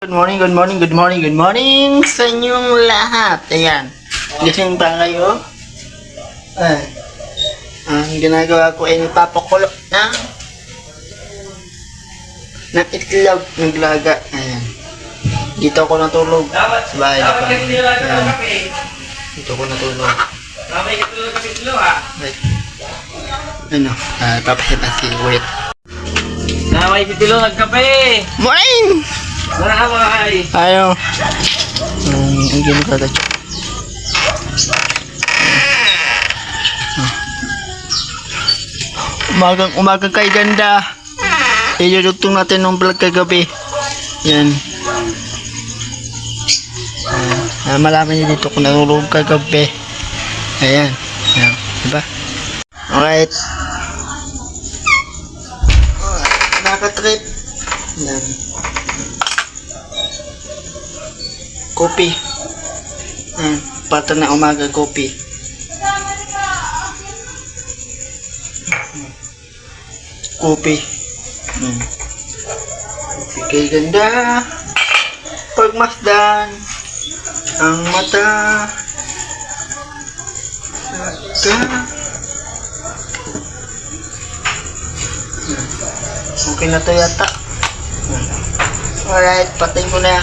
Good morning, good morning, good morning, good morning sa inyong lahat. Ayan. Gising pa kayo? Ang ginagawa ko ay nagpapakulo ng itlog ng laga. Ayan. Dito ako natulog. Sa bahay na pa. Ayan. Dito ako natulog. Right. Ano? Papakita si Wait. Naway pitilo nagkape. Morning! Naway. Ayaw. Ang ginagawa ko. Umagang kay ganda. Ilulugtong natin ng vlog kagabi. Yan. Malaman niyo dito kung nanulog kagabi. Ayan. Ayan. Diba? Alright. Nakatrip. Yan. Kopi. Ayan. Pata na umaga kopi. Kopi. Kay ganda. Pagmasdan ang mata. Okay na to yata. Alright, patay ko na.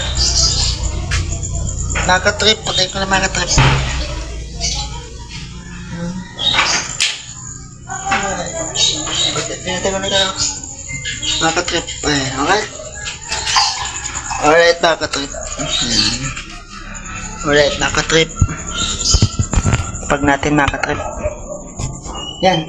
Nakatrip, patay ko na mga trip. Pinatay ko na kayo. Nakatrip. Alright. Alright, nakatrip. Alright, nakatrip. Pag natin nakatrip. Yan.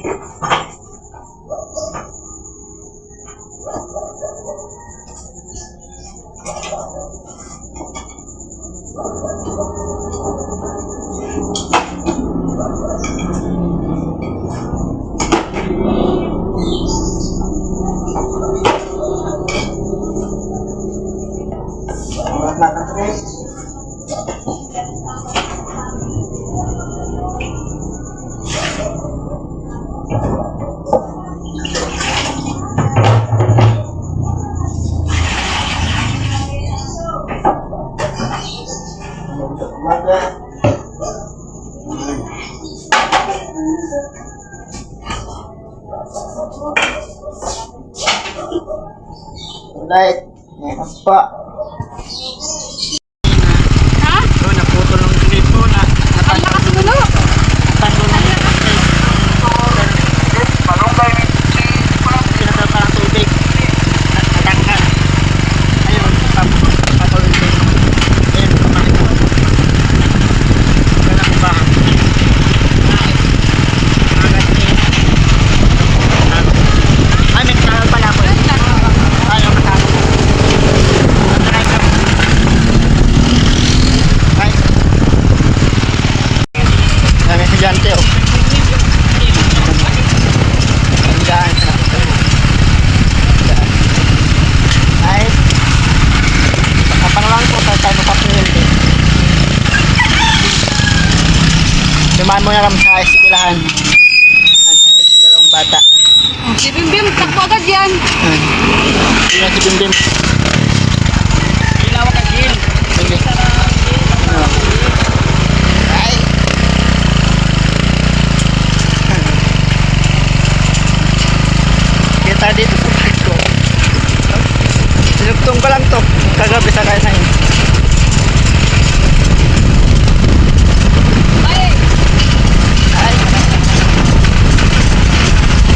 Nakatrip. Alright, meron pa. Ha? Naputol ng grito na. Ang lakas mo no? Natanggal ng pinatapa ng tubig. Natanggal. Ayun, papatuloy ko. Ayun, pamahin ko. Wala ko ba? Ay, may kasal pala ako. Ayaw kasal. Ay. Dami estudyante, oh. Tandaan. Ay. Kapanalang po, tayo magpapilin. Dumaan mo na kami sa eskwelahan. Dalawang bata. Si Bimbim, takbo agad yan. Hindi na si Bimbim. Ilaw ka gil. Sige. Ay. Kita dito sa bag ko. Sinugtong ko lang to. Kagabi sa kainain. Ay.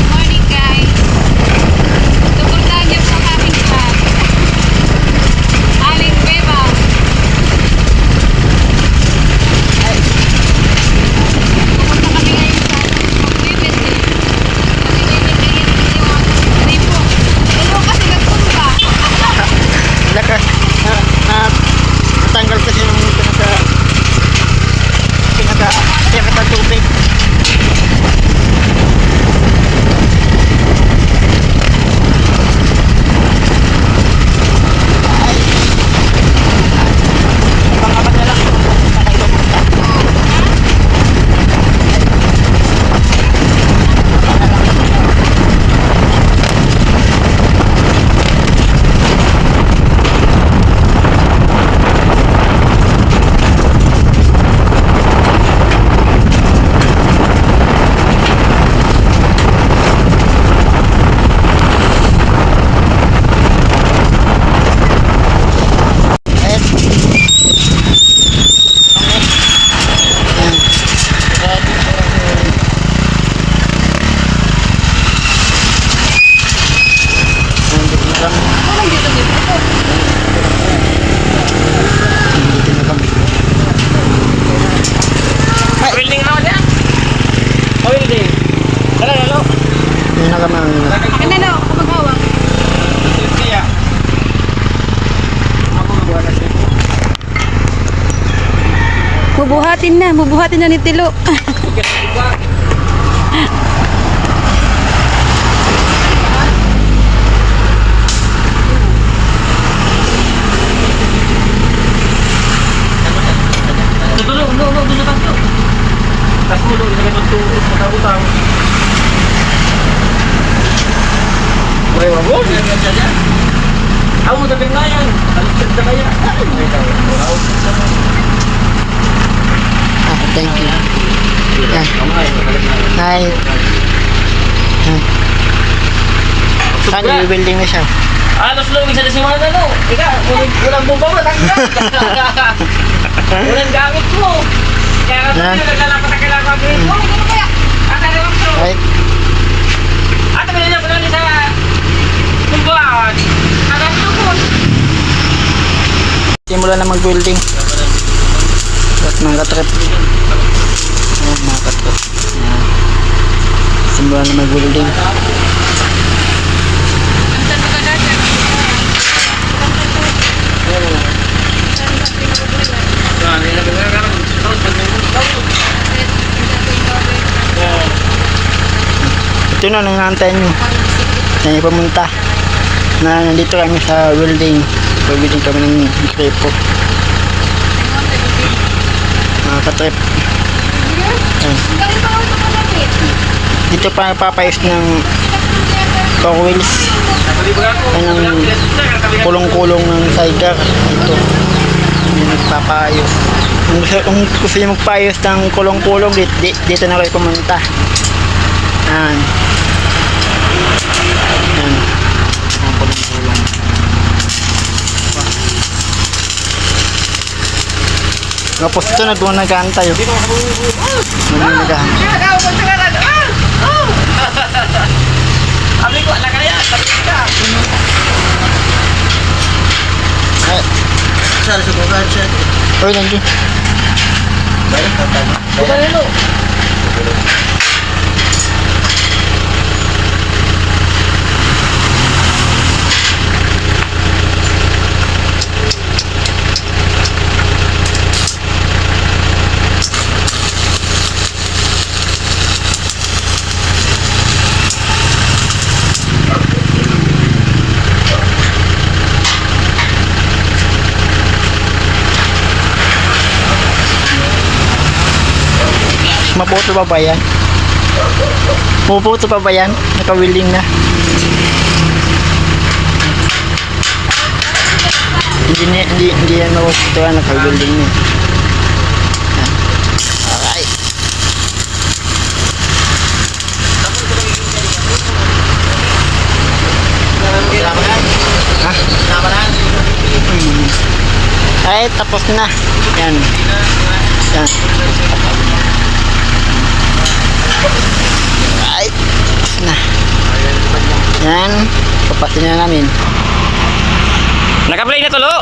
Morning guys. Tupuntahan niyo sa aming vlog. Aling Beba. Pupunta kami ngayon sa Magbibente. Magbibente kayo ng tripo. Pero kasi nagpunta. Lakas. Natanggal kasi yung pinaka tubig. Pangapat na lang. bubuhatin na ni Tilo. Dulo tayo. Tas mo doon, ilagay mo ito, mataputang. Uy, wabon. Ako mo tapin na yan. Baliktad na kaya. Thank you. Yan. Hi. Saan i-building na siya? Alos lumig sa dasimulan na no. Ika, walang bomba mo. Walang gamit mo. Kaya ka Yan. ito naglalapat ang kailangan ko. Oh, gano'n kaya? Ata rin ako. Right. Ata rin ako na sa kumbuhan. Ata rin ako. Simula na mag-building. At mga katrip. Ayan, mga katrip. Ayan. Simula na mag-building. Ito na, nangantayin nyo. Na pumunta. Na nandito kami sa welding. Welding kami ng krepo. Mga katrip. Ayan. Dito pa nagpapayos ng car wheels. Ayan ang kulong-kulong ng sidecar. Dito. Yung nagpapayos. Kung gusto nyo magpayos ng kulong-kulong, dito na kayo pumunta. Ayan. Ayan. Ang kulong-kulong. Tapos ito nag-unagaan tayo. Nag-unagaan. Sabi ko, ala kaya, sabi ka. Ay. Saan sa bukan siya? Oy, nandiyo. Balik ka tama. Bukan nilo. Maputo pa ba yan? Maputo pa ba yan? Naka-willing na. Hindi yan maputo yan. Naka-willing na. Yan. Alright. Ha? Ay, tapos na. Yan. Yan. Right. Nah. Yan. Papasin na namin. Naka-play na tulo.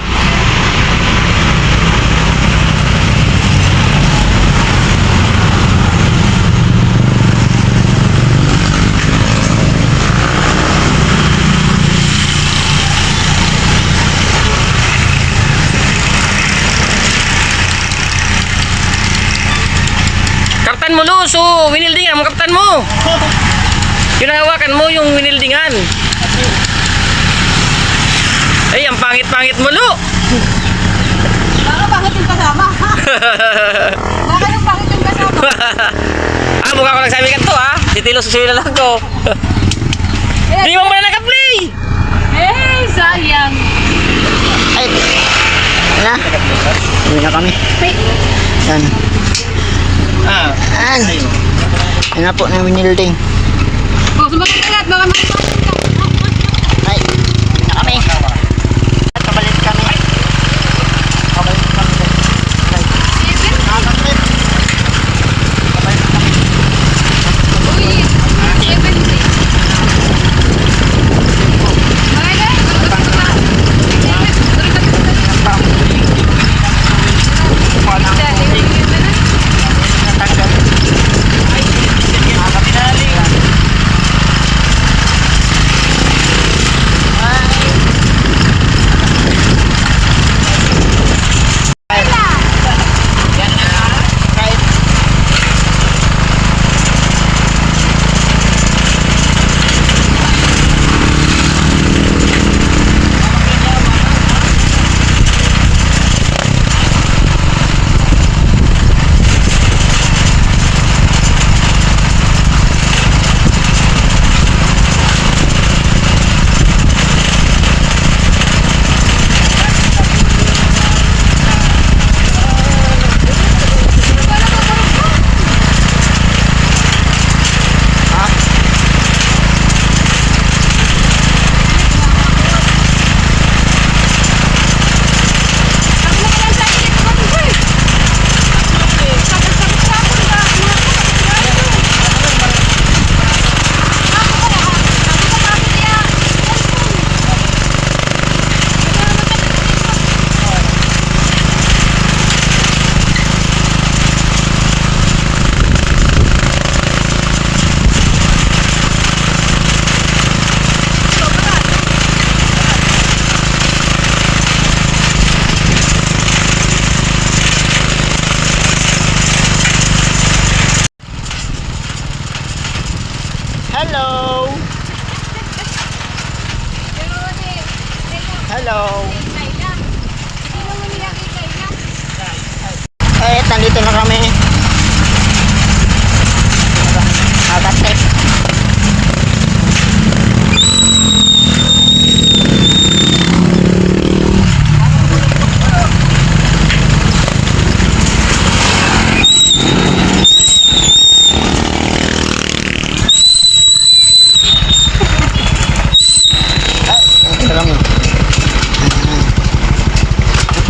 Kaptan mo lo, so winildingan mo kaptan mo. Yung hawakan mo yung winildingan. Ay, ang pangit-pangit mo lo. Baka bakit yung kasama? Baka yung bakit yung kasama? Mukha ko lang sabi ka to si Tilo susila lang ko. Di mo muna naka-play. Eh, sayang. Ay. Na. Uwi na kami. Yan. Yan. Yan na po ng winilding. Oh, sumagot ka lahat. Baka makipagod ka. Ay. Uwi na kami. Pabalik kami. Pabalik kami. Nakatrip. Pabalik kami. Uy, 70. Mga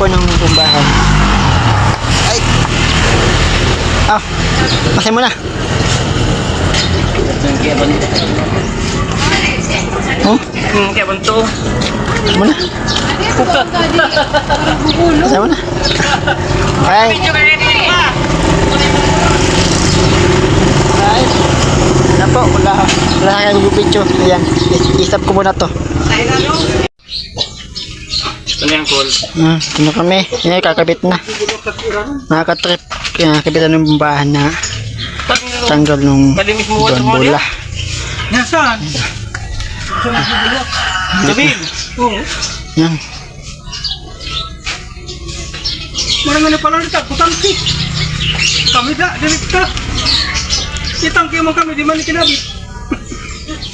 po ng bumbahan. Ay! Ah! Pasay mo na. Kaya banto. Oh? Kaya banto. Pasay mo na. Pasay mo na. Ay! Ay! Ano po, wala kang video. Ayan, isap ko muna to. Ano yung call? Ito kami. Yan, kakabit na. Nakaka-trip. Kaya nakabitan ng bumbahan na tanggal nung Malimis mo doon bola. Nasaan? Gabi. Yan. Marang na pala nita, putangki. Kami da, direkta. Itangki mo kami, di man ikinabit.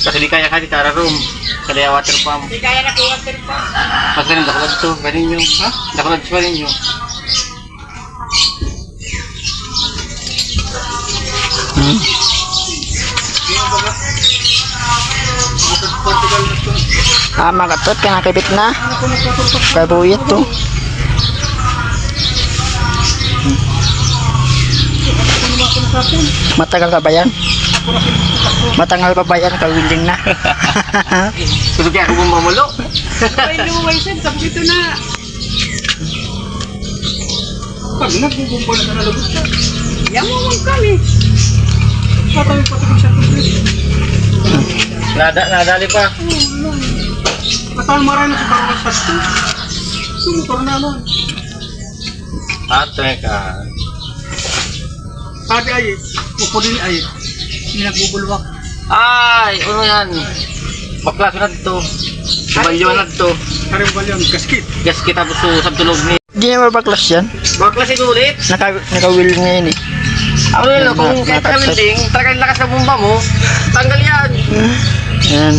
Kasi di kaya ka di tara room. Kaya water pump. Hindi kaya na water pa. Mas ganun, dakulad to. Ganin nyo. Ha? Dakulad pa rin nyo. Makatot ka nakabit na. Kabuyat to. Matagal ka ba yan? Matagal pa ba yan? Kawilding na. Gusto kaya ako mamulo. Ay, lumuway siya. Sabi ito na. Pag nagbubumbo na sa nalabot siya, Yamawang kami. patawin siya complete. Nadali pa. Patawin maray na sa parang sa ito. Sumutor naman. Ate ka. Sabi ay, upo din ay, hindi nagbubulwak. Ay, ano yan? Baklaso na dito. Balyo na dito. Karimbal yan, gaskit. Gas kita po sa tulog ni. Di na mabaklas yan. Baklas ito ulit. Naka-will ngayon eh. Ako yun, kung kahit nakawilding, talagang lakas ng bomba mo, tanggal yan. Yan.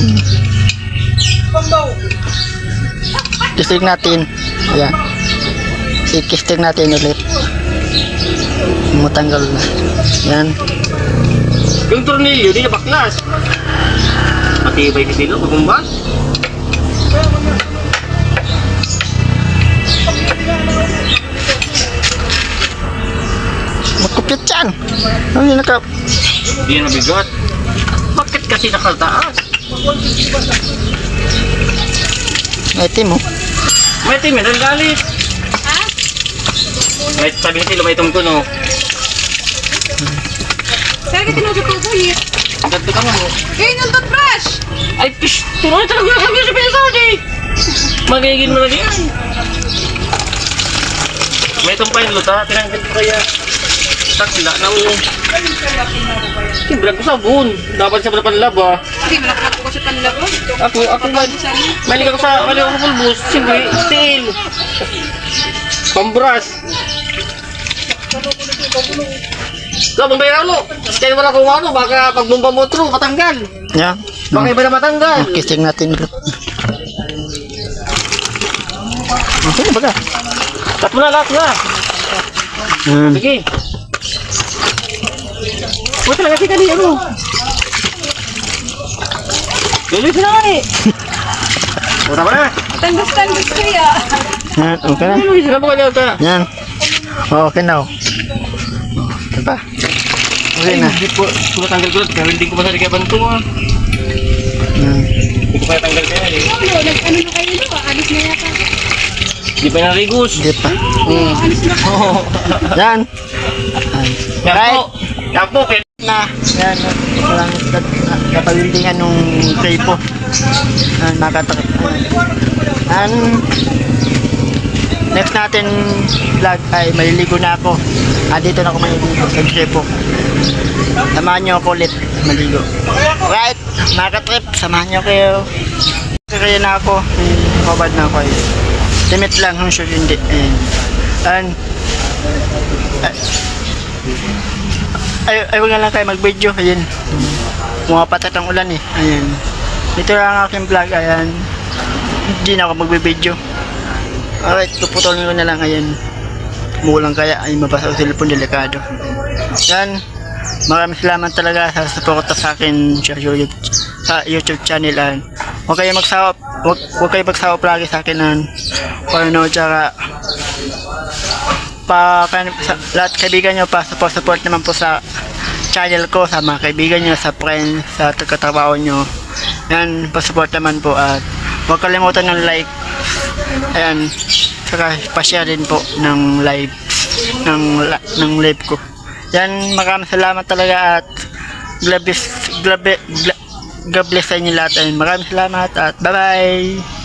Kistig natin. Ayan. Ikistig natin ulit. Matanggal na. Yan. Yung tornilyo, di na baklas. Matibay si Tilo, pagumba. Magkupit yan. Ano yung naka... Di na bigot. Bakit kasi nakaltaas? Itim mo. May team, may galit. Ha? May sabi ni Tilo, may tungkuno. Saan ka tinututubulit? Ganto ka mo. Kayo ng toothbrush! Ay, pish! Tuloy talaga kami sa pinasadi! Magiging mo na diyan. May tumpay ng luta, tinanggit ko kaya. Takla na mo. Kibrag ko sabon. Dapat siya pala panlaba. Hindi, malakad ko sa panlabo. Ako malig ako sa pulbus. Siyempre, steel. Pambras. So, bumbayar ulo. Kaya wala kung ano, baka pag bumba mo true, matanggal. Yan. Baka iba na matanggal. Kistig natin ulit. Okay na baga? Cut mo na lahat na. Yan. Sige. Huwag talaga si kani, ano? Lulis na nga eh. Puta pa na. Tandas-tandas kaya. Yan. Okay na. Lulis na po kanya ito. Yan. Okay na. Diba? Okay na. Hindi po. Kung natanggal ko lang, hindi ko masari kaya banto ah. Yan. Hindi ko pa natanggal kaya eh. Ano, nag-ano na kayo no? Alis na yata. Hindi pa narigus. Hindi pa. Alis na kayo. Yan. Yan Right. po. Yan po. Na. Yan. Walang kapawildingan nung tray po. Nakatakip. Next natin vlog ay maliligo na ako. Dito na ako maliligo sa trepo. Samahan nyo ako ulit maligo. Right, mga trip, samahan nyo kayo. Kaya na ako, kabad na ako. Limit lang, kung sure hindi. And ayaw na lang kayo mag-video. Ayan, pumapatat ang ulan eh. Ayan, ito lang ang aking vlog. Ayan, hindi na ako mag-video. Alright, puputulin ko na lang. Ayan, mulang kaya ay mabasa sa cellphone, delikado. Yan, maraming salamat talaga sa suporta sa akin sa YouTube channel. huwag kayo magsawa palagi sa akin ng panonood, tsaka sa lahat kaibigan nyo pa, support naman po sa channel ko, sa mga kaibigan nyo, sa friends, sa katrabaho nyo. Yan, pa-support naman po, at huwag kalimutan ng like, ayan, saka pa-share din po ng live ko. Yan, maraming salamat talaga, at God bless sa inyo lahat, and maraming salamat, at bye bye.